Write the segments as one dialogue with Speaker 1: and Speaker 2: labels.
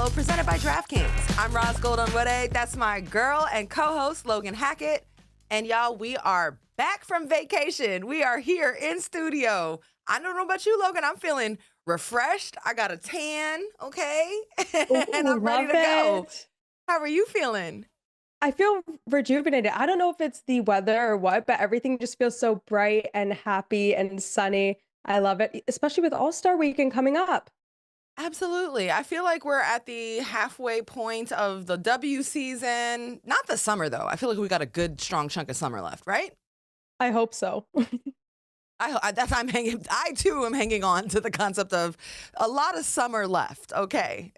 Speaker 1: Follow, presented by DraftKings. I'm Ros Logan. That's my girl and co-host, Logan Hackett. And y'all, we are back from vacation. We are here in studio. I don't know about you, Logan. I'm feeling refreshed. I got a tan, okay? And
Speaker 2: Ooh,
Speaker 1: I'm ready
Speaker 2: love
Speaker 1: to go.
Speaker 2: it.
Speaker 1: How are you feeling?
Speaker 2: I feel rejuvenated. I don't know if it's the weather or what, but everything just feels so bright and happy and sunny. I love it, especially with All-Star Weekend coming up.
Speaker 1: Absolutely. I feel like we're at the halfway point of the W season. Not the summer, though. I feel like we got a good, strong chunk of summer left, right?
Speaker 2: I hope so.
Speaker 1: I too am hanging on to the concept of a lot of summer left. Okay.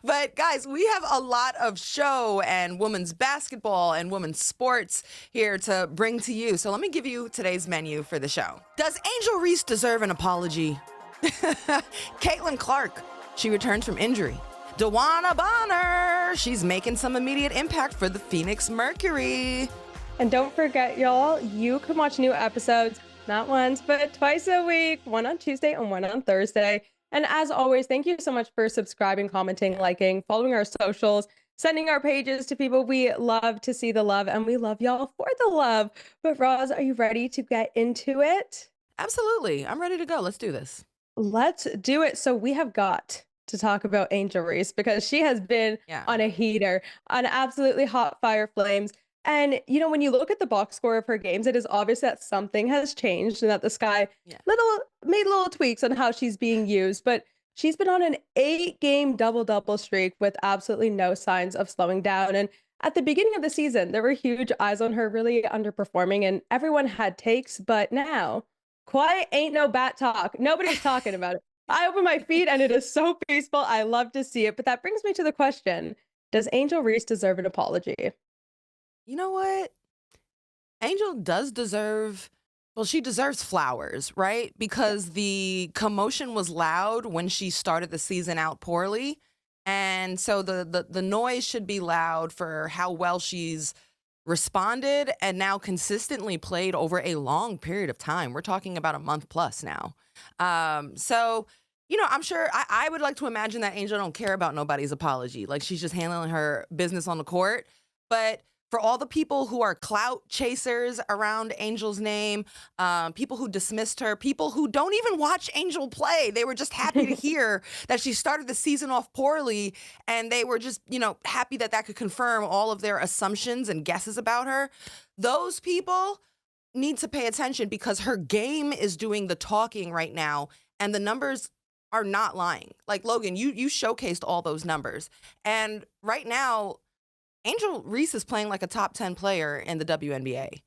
Speaker 1: But guys, we have a lot of show and women's basketball and women's sports here to bring to you. So let me give you today's menu for the show. Does Angel Reese deserve an apology? Caitlin Clark, she returns from injury. Dewanna Bonner, she's making some immediate impact for the Phoenix Mercury.
Speaker 2: And don't forget, y'all, you can watch new episodes not once, but twice a week, one on Tuesday and one on Thursday. And as always, thank you so much for subscribing, commenting, liking, following our socials, sending our pages to people. We love to see the love, and we love y'all for the love. But Roz, are you ready to get into it?
Speaker 1: Absolutely. I'm ready to go. Let's do this.
Speaker 2: Let's do it. So we have got to talk about Angel Reese because she has been
Speaker 1: Yeah.
Speaker 2: on a heater, on absolutely hot fire flames. And, you know, when you look at the box score of her games, it is obvious that something has changed and that the sky
Speaker 1: Yeah.
Speaker 2: made little tweaks on how she's being used. But she's been on an 8-game double-double streak with absolutely no signs of slowing down. And at the beginning of the season, there were huge eyes on her really underperforming, and everyone had takes. But now, quiet ain't no bat talk. Nobody's talking about it. I open my feed and it is so peaceful. I love to see it. But that brings me to the question, does Angel Reese deserve an apology?
Speaker 1: You know what? Angel does deserve, well, she deserves flowers, right? Because the commotion was loud when she started the season out poorly. And so the noise should be loud for how well she's responded and now consistently played over a long period of time. We're talking about a month plus now. So, you know, I'm sure I would like to imagine that Angel don't care about nobody's apology. Like she's just handling her business on the court. But for all the people who are clout chasers around Angel's name, people who dismissed her, people who don't even watch Angel play, they were just happy to hear that she started the season off poorly, and they were just, you know, happy that that could confirm all of their assumptions and guesses about her. Those people need to pay attention because her game is doing the talking right now, and the numbers are not lying. Like, Logan, you showcased all those numbers. And right now, Angel Reese is playing like a top 10 player in the WNBA.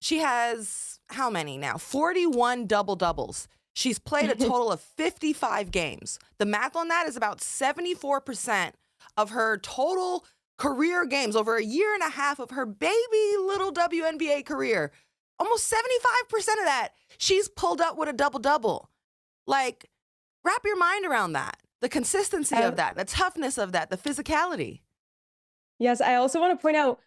Speaker 1: She has how many now? 41 double-doubles. She's played a total of 55 games. The math on that is about 74% of her total career games over a year and a half of her baby little WNBA career. Almost 75% of that, she's pulled up with a double-double. Like, wrap your mind around that. The consistency of that, the toughness of that, the physicality.
Speaker 2: Yes, I also want to point out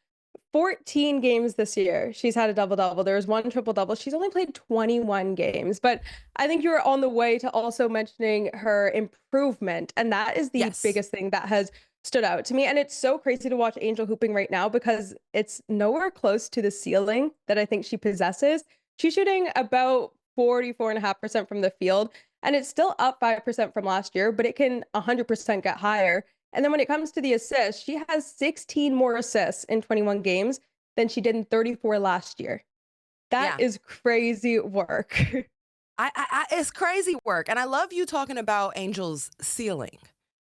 Speaker 2: 14 games this year. She's had a double-double. There was one triple-double. She's only played 21 games, but I think you were on the way to also mentioning her improvement, and that is the
Speaker 1: Yes.
Speaker 2: biggest thing that has stood out to me. And it's so crazy to watch Angel hooping right now because it's nowhere close to the ceiling that I think she possesses. She's shooting about 44.5% from the field, and it's still up 5% from last year, but it can 100% get higher. And then when it comes to the assists, she has 16 more assists in 21 games than she did in 34 last year. That
Speaker 1: Yeah.
Speaker 2: is crazy work.
Speaker 1: It's crazy work. And I love you talking about Angel's ceiling.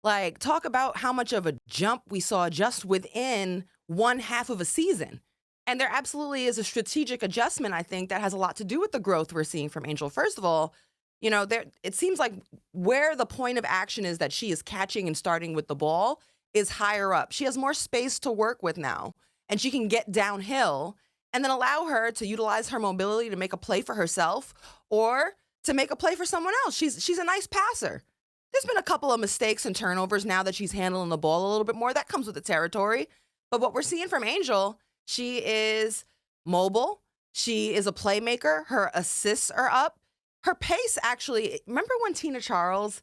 Speaker 1: Like, talk about how much of a jump we saw just within one half of a season. And there absolutely is a strategic adjustment, I think, that has a lot to do with the growth we're seeing from Angel. First of all, you know, it seems like where the point of action is that she is catching and starting with the ball is higher up. She has more space to work with now, and she can get downhill and then allow her to utilize her mobility to make a play for herself or to make a play for someone else. She's a nice passer. There's been a couple of mistakes and turnovers now that she's handling the ball a little bit more. That comes with the territory. But what we're seeing from Angel, she is mobile. She is a playmaker. Her assists are up. Her pace, actually, remember when Tina Charles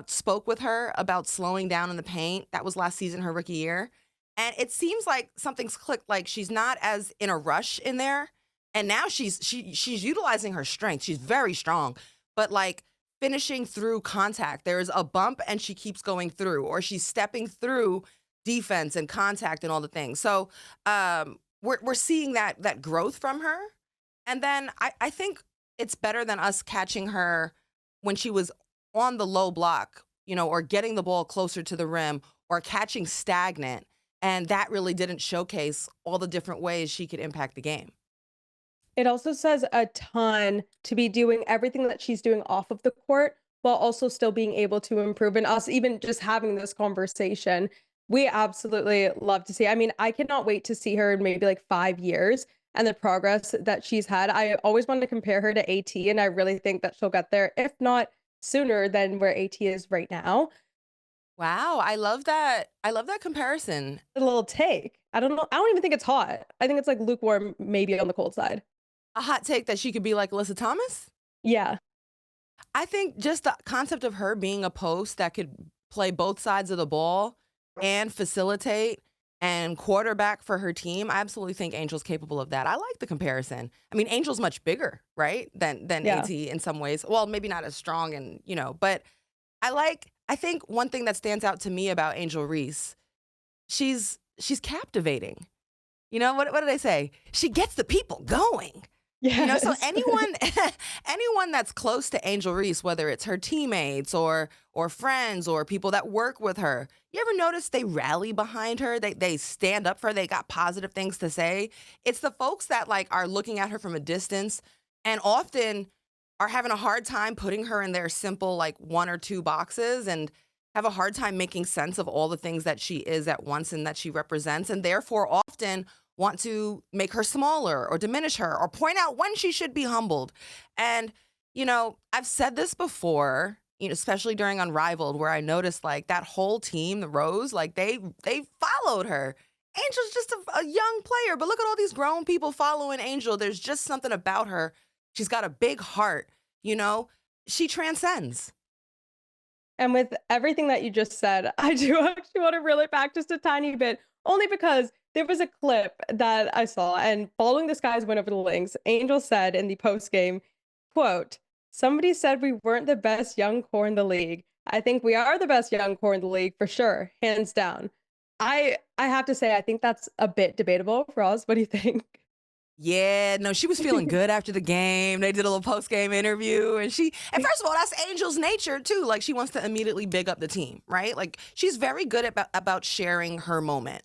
Speaker 1: spoke with her about slowing down in the paint. That was last season, her rookie year. And it seems like something's clicked. Like she's not as in a rush in there. And now she's utilizing her strength. She's very strong, but like finishing through contact. There's a bump and she keeps going through, or she's stepping through defense and contact and all the things. So we're seeing that growth from her. And then I think it's better than us catching her when she was on the low block, or getting the ball closer to the rim or catching stagnant. And that really didn't showcase all the different ways she could impact the game.
Speaker 2: It also says a ton to be doing everything that she's doing off of the court while also still being able to improve. And us even just having this conversation, we absolutely love to see. I mean, I cannot wait to see her in maybe like 5 years and the progress that she's had. I always want to compare her to AT, and I really think that she'll get there, if not sooner than where AT is right now.
Speaker 1: Wow, I love that. I love that comparison.
Speaker 2: A little take. I don't know. I don't even think it's hot. I think it's like lukewarm, maybe on the cold side.
Speaker 1: A hot take that she could be like Alyssa Thomas?
Speaker 2: Yeah.
Speaker 1: I think just the concept of her being a post that could play both sides of the ball and facilitate and quarterback for her team, I absolutely think Angel's capable of that. I like the comparison. I mean, Angel's much bigger, right, than
Speaker 2: Yeah.
Speaker 1: AT in some ways. Well, maybe not as strong, and but I think one thing that stands out to me about Angel Reese, she's captivating. What did I say? She gets the people going. So
Speaker 2: Yes.
Speaker 1: anyone that's close to Angel Reese, whether it's her teammates or friends or people that work with her, you ever notice they rally behind her? They stand up for her. They got positive things to say. It's the folks that like are looking at her from a distance and often are having a hard time putting her in their simple like one or two boxes, and have a hard time making sense of all the things that she is at once and that she represents, and therefore often want to make her smaller or diminish her or point out when she should be humbled. And, I've said this before, especially during Unrivaled, where I noticed like that whole team, the Rose, like they followed her. Angel's just a young player, but look at all these grown people following Angel. There's just something about her. She's got a big heart, she transcends.
Speaker 2: And with everything that you just said, I do actually want to reel it back just a tiny bit, only because there was a clip that I saw, and following this guy's win over the Lynx, Angel said in the post game, quote, "Somebody said we weren't the best young core in the league. I think we are the best young core in the league for sure, hands down." I have to say, I think that's a bit debatable. Roz, what do you think?
Speaker 1: Yeah, no, she was feeling good after the game. They did a little post-game interview, and first of all, that's Angel's nature too. Like she wants to immediately big up the team, right? Like she's very good about sharing her moment.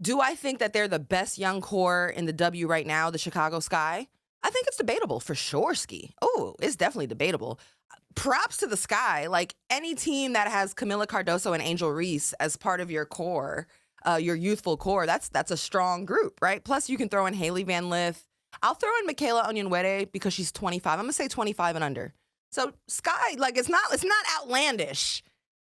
Speaker 1: Do I think that they're the best young core in the W right now, the Chicago Sky? I think it's debatable for sure, Ski. Oh, it's definitely debatable. Props to the Sky. Like any team that has Camila Cardoso and Angel Reese as part of your core, your youthful core, that's a strong group, right? Plus, you can throw in Haley Van Lith. I'll throw in Michaela Onyenwere because she's 25. I'm gonna say 25 and under. So Sky, like it's not outlandish.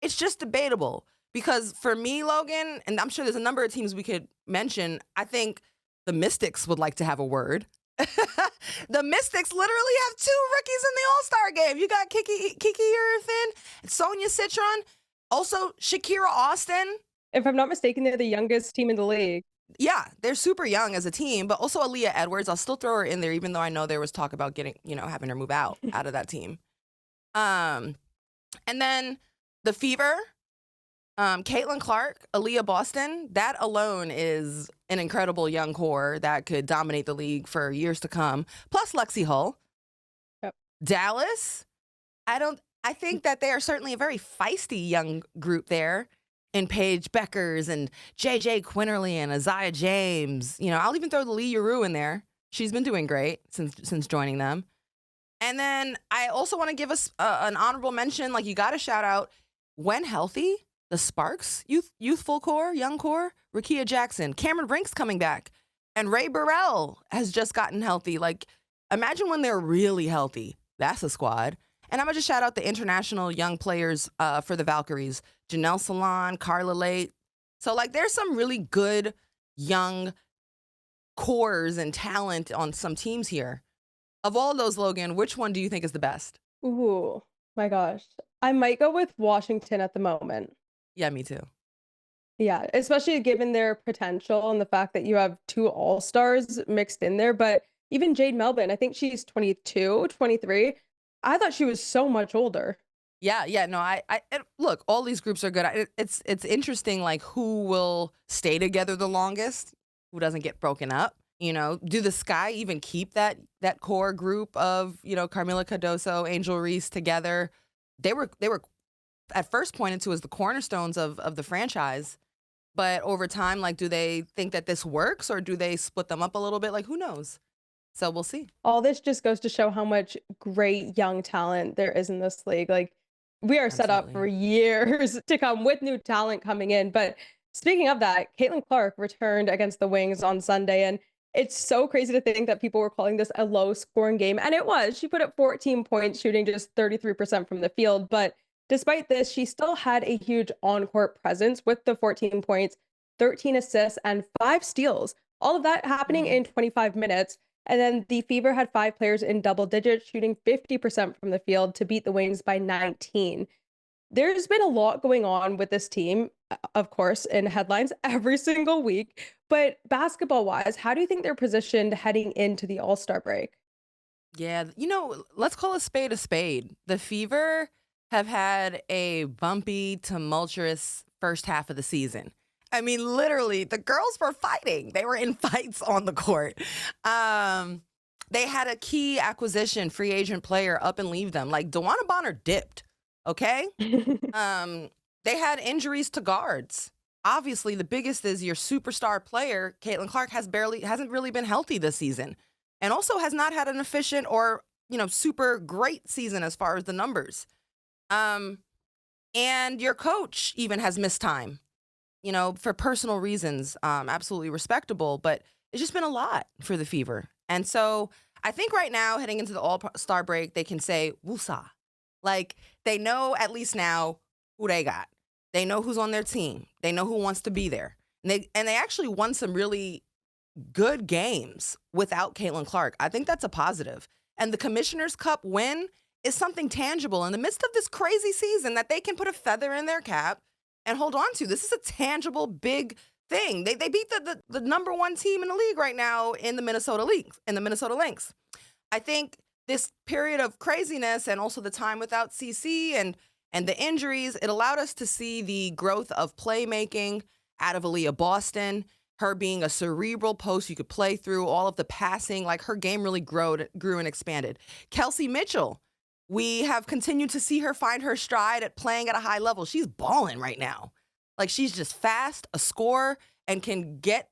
Speaker 1: It's just debatable. Because for me, Logan, and I'm sure there's a number of teams we could mention, I think the Mystics would like to have a word. The Mystics literally have two rookies in the All-Star game. You got Kiki Irfin, Sonia Citron, also Shakira Austin.
Speaker 2: If I'm not mistaken, they're the youngest team in the league.
Speaker 1: Yeah, they're super young as a team, but also Aaliyah Edwards. I'll still throw her in there, even though I know there was talk about getting, having her move out of that team. And then the Fever. Caitlin Clark, Aaliyah Boston, that alone is an incredible young core that could dominate the league for years to come. Plus Lexi Hull.
Speaker 2: Yep.
Speaker 1: Dallas, I think that they are certainly a very feisty young group there in Paige Beckers and JJ Quinterly and Isaiah James. I'll even throw the Lee Yuru in there. She's been doing great since joining them. And then I also want to give us an honorable mention. Like you got to shout out when healthy, the Sparks, youthful core, young core, Rakia Jackson, Cameron Brink's coming back, and Ray Burrell has just gotten healthy. Like, imagine when they're really healthy. That's a squad. And I'm going to just shout out the international young players for the Valkyries, Janelle Salon, Carla Late. So, like, there's some really good young cores and talent on some teams here. Of all those, Logan, which one do you think is the best?
Speaker 2: Ooh, my gosh. I might go with Washington at the moment.
Speaker 1: Yeah, me too.
Speaker 2: Yeah, especially given their potential and the fact that you have 2 all-stars mixed in there, but even Jade Melvin, I think she's 22, 23. I thought she was so much older.
Speaker 1: Yeah, yeah, no, and look, all these groups are good. It's interesting, like who will stay together the longest, who doesn't get broken up. Do the Sky even keep that core group of Carmilla Cardoso, Angel Reese together? They were at first pointed to as the cornerstones of the franchise, but over time, like, do they think that this works or do they split them up a little bit? Like, who knows? So we'll see.
Speaker 2: All this just goes to show how much great young talent there is in this league. Like, we are set up for
Speaker 1: Absolutely.
Speaker 2: years to come with new talent coming in. But speaking of that, Caitlin Clark returned against the Wings on Sunday, and it's so crazy to think that people were calling this a low scoring game. And it was. She put up 14 points, shooting just 33% from the field. But despite this, she still had a huge on court presence with the 14 points, 13 assists, and 5 steals. All of that happening
Speaker 1: Mhm.
Speaker 2: in 25 minutes. And then the Fever had 5 players in double digits, shooting 50% from the field to beat the Wings by 19. There's been a lot going on with this team, of course, in headlines every single week. But basketball wise, how do you think they're positioned heading into the All Star break?
Speaker 1: Yeah, let's call a spade a spade. The Fever have had a bumpy, tumultuous first half of the season. I mean, literally, the girls were fighting. They were in fights on the court. Um, they had a key acquisition, free agent player up and leave them. Like Dewanna Bonner dipped. Okay. Um, they had injuries to guards. Obviously, the biggest is your superstar player, Caitlin Clark, hasn't really been healthy this season, and also has not had an efficient or super great season as far as the numbers. Um, and your coach even has missed time, for personal reasons. Absolutely respectable, but it's just been a lot for the Fever, and so I think right now, heading into the All Star break, they can say "woosah," like they know at least now who they got. They know who's on their team. They know who wants to be there. And they actually won some really good games without Caitlin Clark. I think that's a positive. And the Commissioner's Cup win is something tangible in the midst of this crazy season that they can put a feather in their cap and hold on to. This is a tangible, big thing. They beat the number one team in the league right now in the Minnesota League, in the Minnesota Lynx. I think this period of craziness and also the time without CC and the injuries, it allowed us to see the growth of playmaking out of Aaliyah Boston, her being a cerebral post you could play through, all of the passing, like her game really grew and expanded. Kelsey Mitchell, we have continued to see her find her stride at playing at a high level. She's balling right now. Like she's just fast, a scorer, and can get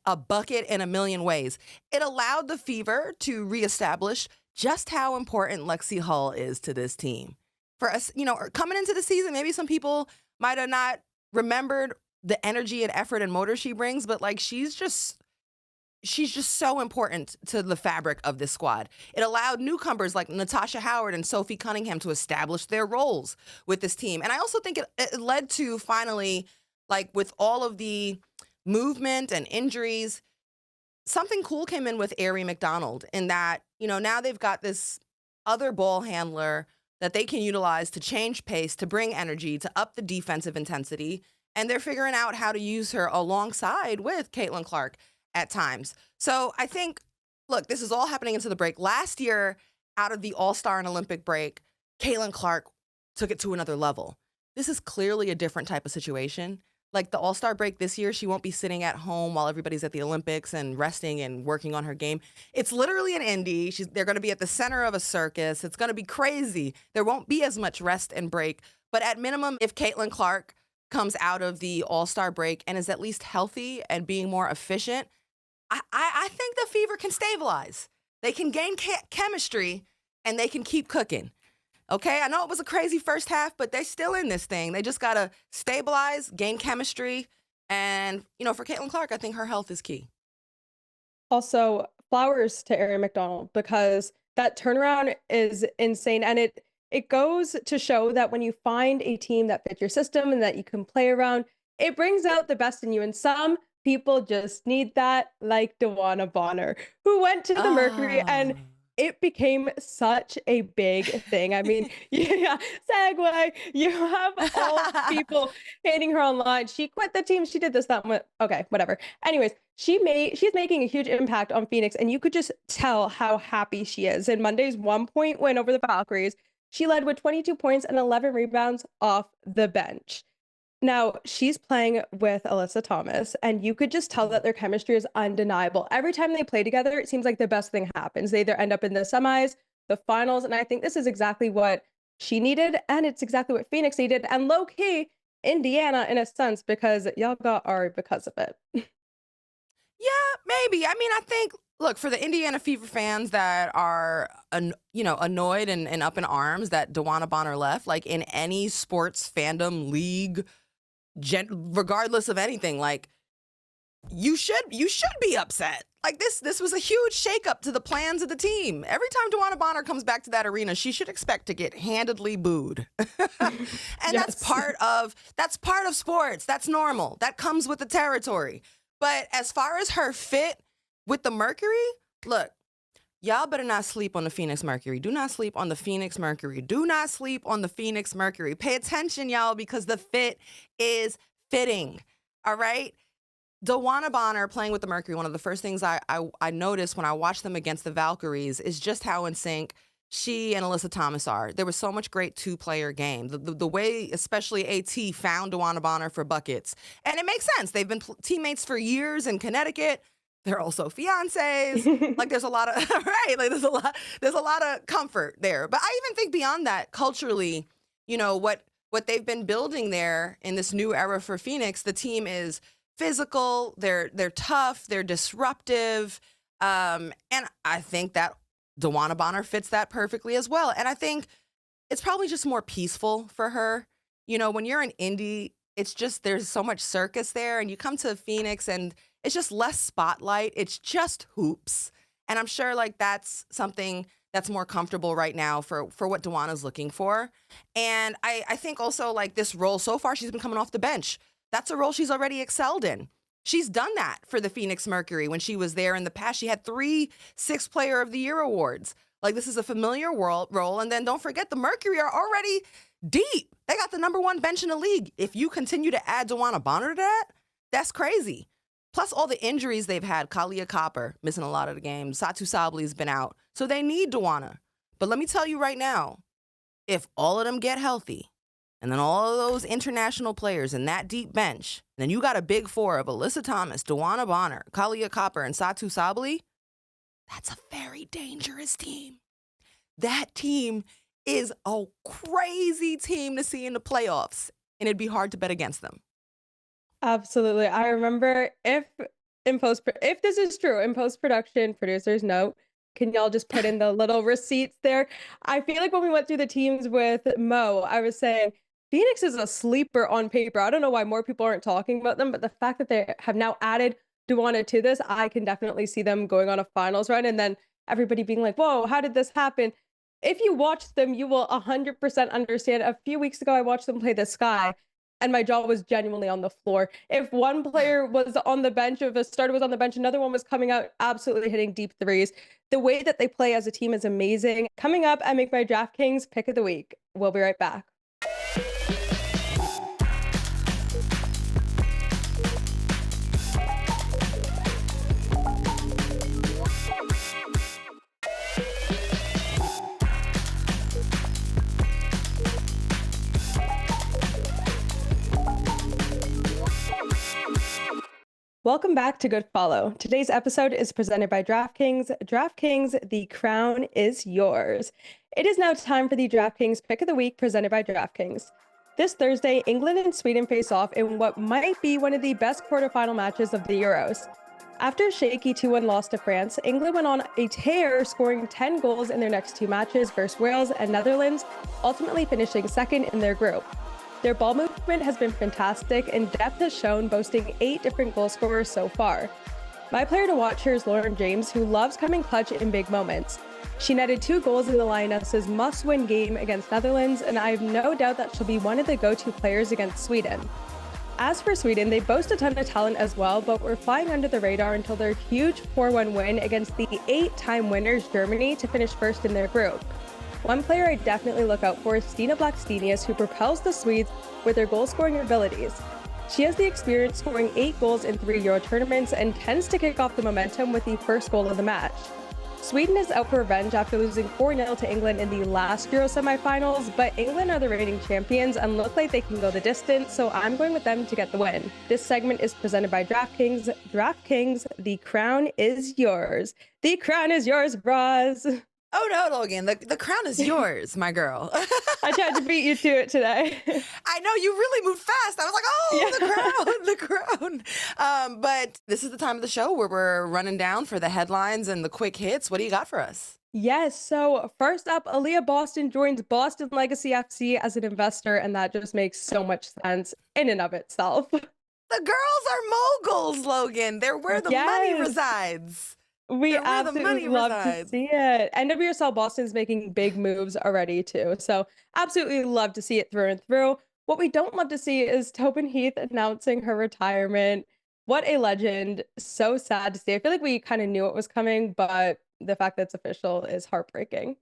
Speaker 1: a bucket in a million ways. It allowed the Fever to reestablish just how important Lexi Hull is to this team. For us, coming into the season, maybe some people might have not remembered the energy and effort and motor she brings, but like she's just so important to the fabric of this squad. It allowed newcomers like Natasha Howard and Sophie Cunningham to establish their roles with this team. And I also think it led to finally, like with all of the movement and injuries, something cool came in with Arie McDonald in that, now they've got this other ball handler that they can utilize to change pace, to bring energy, to up the defensive intensity. And they're figuring out how to use her alongside with Caitlin Clark at times. So I think, look, this is all happening into the break. Last year, out of the All-Star and Olympic break, Caitlin Clark took it to another level. This is clearly a different type of situation. Like the All-Star break this year, she won't be sitting at home while everybody's at the Olympics and resting and working on her game. It's literally an indie. They're going to be at the center of a circus. It's going to be crazy. There won't be as much rest and break. But at minimum, if Caitlin Clark comes out of the All-Star break and is at least healthy and being more efficient, I think the Fever can stabilize. They can gain chemistry and they can keep cooking. Okay, I know it was a crazy first half, but they're still in this thing. They just got to stabilize, gain chemistry. And, for Caitlin Clark, I think her health is key.
Speaker 2: Also, flowers to Arie McDonald because that turnaround is insane. And it goes to show that when you find a team that fits your system and that you can play around, it brings out the best in you. And some people just need that, like Dewanna Bonner, who went to the Mercury
Speaker 1: Ah,
Speaker 2: and it became such a big thing. I mean, yeah, segue. You have all the people hating her online. She quit the team. She did this, that, okay, whatever. Anyways, she's making a huge impact on Phoenix, and you could just tell how happy she is. In Monday's 1-point win over the Valkyries, she led with 22 points and 11 rebounds off the bench. Now, she's playing with Alyssa Thomas, and you could just tell that their chemistry is undeniable. Every time they play together, it seems like the best thing happens. They either end up in the semis, the finals, and I think this is exactly what she needed, and it's exactly what Phoenix needed, and low-key, Indiana in a sense, because y'all got Ari because of it.
Speaker 1: Yeah, maybe. I mean, I think, look, for the Indiana Fever fans that are, annoyed and up in arms that Dewanna Bonner left, like in any sports fandom league, regardless of anything, like you should be upset. Like this was a huge shakeup to the plans of the team. Every time Dewanna Bonner comes back to that arena, she should expect to get handedly booed. And
Speaker 2: Yes.
Speaker 1: that's part of sports. That's normal. That comes with the territory. But as far as her fit with the Mercury, look, y'all better not sleep on the Phoenix Mercury. Do not sleep on the Phoenix Mercury. Do not sleep on the Phoenix Mercury. Pay attention, y'all, because the fit is fitting. All right? Dewanna Bonner playing with the Mercury, one of the first things I noticed when I watched them against the Valkyries is just how in sync she and Alyssa Thomas are. There was so much great two-player game. The way, especially AT, found Dewanna Bonner for buckets. And it makes sense. They've been teammates for years in Connecticut. They're also fiancés. Like there's a lot of right. Like there's a lot of comfort there. But I even think beyond that, culturally, what they've been building there in this new era for Phoenix, the team is physical. They're tough. They're disruptive. And I think that Dewanna Bonner fits that perfectly as well. And I think it's probably just more peaceful for her. When you're in Indy, it's just there's so much circus there, and you come to Phoenix and it's just less spotlight. It's just hoops. And I'm sure like that's something that's more comfortable right now for what Dewanna's looking for. And I think also like this role so far, she's been coming off the bench. That's a role she's already excelled in. She's done that for the Phoenix Mercury when she was there in the past. She had 3 Sixth Player of the Year awards. Like this is a familiar role. And then don't forget the Mercury are already deep. They got the #1 bench in the league. If you continue to add Dewanna Bonner to that, that's crazy. Plus all the injuries they've had. Kalia Copper missing a lot of the games. Satu Sabli's been out. So they need Dewanna. But let me tell you right now, if all of them get healthy, and then all of those international players in that deep bench, then you got a big 4 of Alyssa Thomas, Dewanna Bonner, Kalia Copper, and Satu Sabli. That's a very dangerous team. That team is a crazy team to see in the playoffs, and it'd be hard to bet against them.
Speaker 2: Absolutely. I remember if this is true, in post-production, producers note, can y'all just put in the little receipts there? I feel like when we went through the teams with Mo, I was saying Phoenix is a sleeper on paper. I don't know why more people aren't talking about them, but the fact that they have now added Dewanna to this, I can definitely see them going on a finals run and then everybody being like, whoa, how did this happen? If you watch them, you will 100% understand. A few weeks ago, I watched them play the Sky, and my jaw was genuinely on the floor. If one player was on the bench, if a starter was on the bench, another one was coming out, absolutely hitting deep threes. The way that they play as a team is amazing. Coming up, I make my DraftKings pick of the week. We'll be right back. Welcome back to Good Follow. Today's episode is presented by DraftKings. DraftKings, the crown is yours. It is now time for the DraftKings Pick of the Week presented by DraftKings. This Thursday, England and Sweden face off in what might be one of the best quarterfinal matches of the Euros. After a shaky 2-1 loss to France, England went on a tear, scoring 10 goals in their next 2 matches versus Wales and Netherlands, ultimately finishing second in their group. Their ball movement has been fantastic, and depth has shown, boasting 8 different goal scorers so far. My player to watch here is Lauren James, who loves coming clutch in big moments. She netted 2 goals in the Lionesses' must-win game against Netherlands, and I have no doubt that she'll be one of the go-to players against Sweden. As for Sweden, they boast a ton of talent as well, but were flying under the radar until their huge 4-1 win against the 8-time winners Germany to finish first in their group. One player I definitely look out for is Stina Blackstenius, who propels the Swedes with their goal-scoring abilities. She has the experience scoring 8 goals in 3 Euro tournaments and tends to kick off the momentum with the first goal of the match. Sweden is out for revenge after losing 4-0 to England in the last Euro semifinals, but England are the reigning champions and look like they can go the distance, so I'm going with them to get the win. This segment is presented by DraftKings. DraftKings, the crown is yours. The crown is yours, Ros.
Speaker 1: Oh no, Logan, the crown is yours, my girl.
Speaker 2: I tried to beat you to it today.
Speaker 1: I know, you really moved fast. I was like, oh, yeah. the crown. But this is the time of the show where we're running down for the headlines and the quick hits. What do you got for us?
Speaker 2: Yes, so first up, Aaliyah Boston joins Boston Legacy FC as an investor, and that just makes so much sense in and of itself.
Speaker 1: The girls are moguls, Logan. They're where the money resides.
Speaker 2: We absolutely love to see it. NWSL Boston's making big moves already too. So absolutely love to see it through and through. What we don't love to see is Tobin Heath announcing her retirement. What a legend. So sad to see. I feel like we kind of knew it was coming, but the fact that it's official is heartbreaking.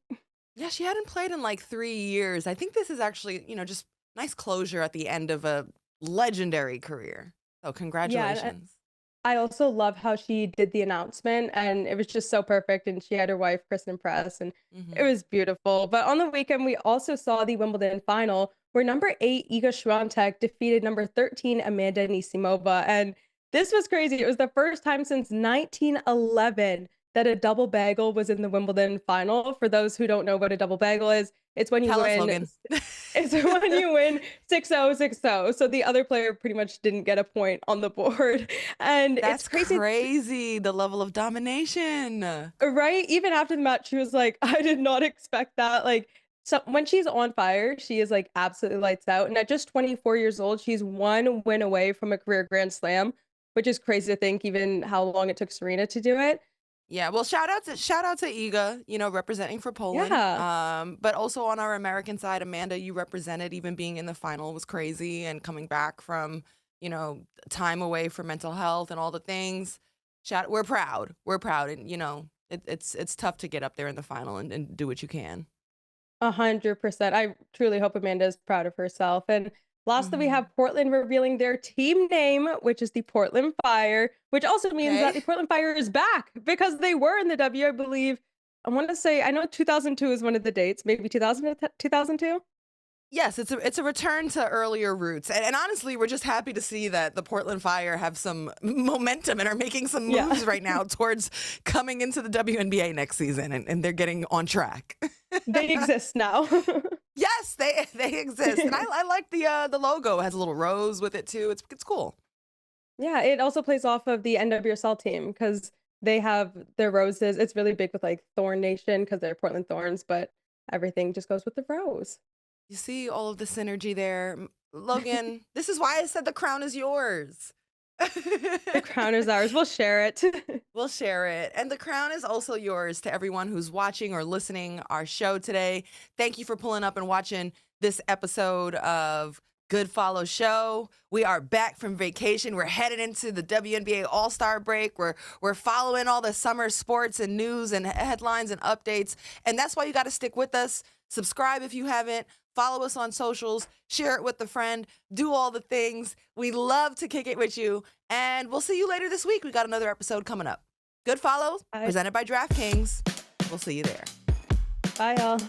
Speaker 1: Yeah, she hadn't played in like 3 years. I think this is actually, just nice closure at the end of a legendary career. So congratulations.
Speaker 2: I also love how she did the announcement, and it was just so perfect. And she had her wife, Kristen Press, and it was beautiful. But on the weekend, we also saw the Wimbledon final where number 8, Iga Swiatek, defeated number 13, Amanda Anisimova. And this was crazy. It was the first time since 1911 that a double bagel was in the Wimbledon final. For those who don't know what a double bagel is, it's when you win. It's when you win 6-0, 6-0. So the other player pretty much didn't get a point on the board. And
Speaker 1: that's
Speaker 2: it's
Speaker 1: crazy, the level of domination.
Speaker 2: Right? Even after the match, she was like, I did not expect that. Like, so when she's on fire, she is like absolutely lights out. And at just 24 years old, she's 1 win away from a career Grand Slam, which is crazy to think, even how long it took Serena to do it.
Speaker 1: Yeah, well, shout out to Iga, representing for Poland.
Speaker 2: Yeah.
Speaker 1: But also on our American side, Amanda, you represented, even being in the final was crazy, and coming back from, time away for mental health and all the things. We're proud. And it's tough to get up there in the final and do what you can.
Speaker 2: 100%. I truly hope Amanda is proud of herself. And lastly, we have Portland revealing their team name, which is the Portland Fire, which also means that the Portland Fire is back because they were in the W, I believe. I want to say, I know 2002 is one of the dates, maybe 2002?
Speaker 1: Yes, it's a return to earlier roots. And honestly, we're just happy to see that the Portland Fire have some momentum and are making some moves right now towards coming into the WNBA next season, and they're getting on track.
Speaker 2: They exist now.
Speaker 1: Yes, they exist. And I like the logo. It has a little rose with it too. It's cool.
Speaker 2: Yeah, it also plays off of the NWSL team because they have their roses. It's really big with like Thorn Nation because they're Portland Thorns, but everything just goes with the rose.
Speaker 1: You see all of the synergy there. Logan, this is why I said the crown is yours.
Speaker 2: The crown is ours. We'll share it.
Speaker 1: We'll share it. And the crown is also yours to everyone who's watching or listening our show today. Thank you for pulling up and watching this episode of Good Follow Show. We are back from vacation. We're headed into the WNBA All-Star break. We're following all the summer sports and news and headlines and updates. And that's why you got to stick with us. Subscribe if you haven't. Follow us on socials, share it with a friend, do all the things. We love to kick it with you, and we'll see you later this week. We got another episode coming up. Good Follow, presented by DraftKings. We'll see you there.
Speaker 2: Bye, y'all.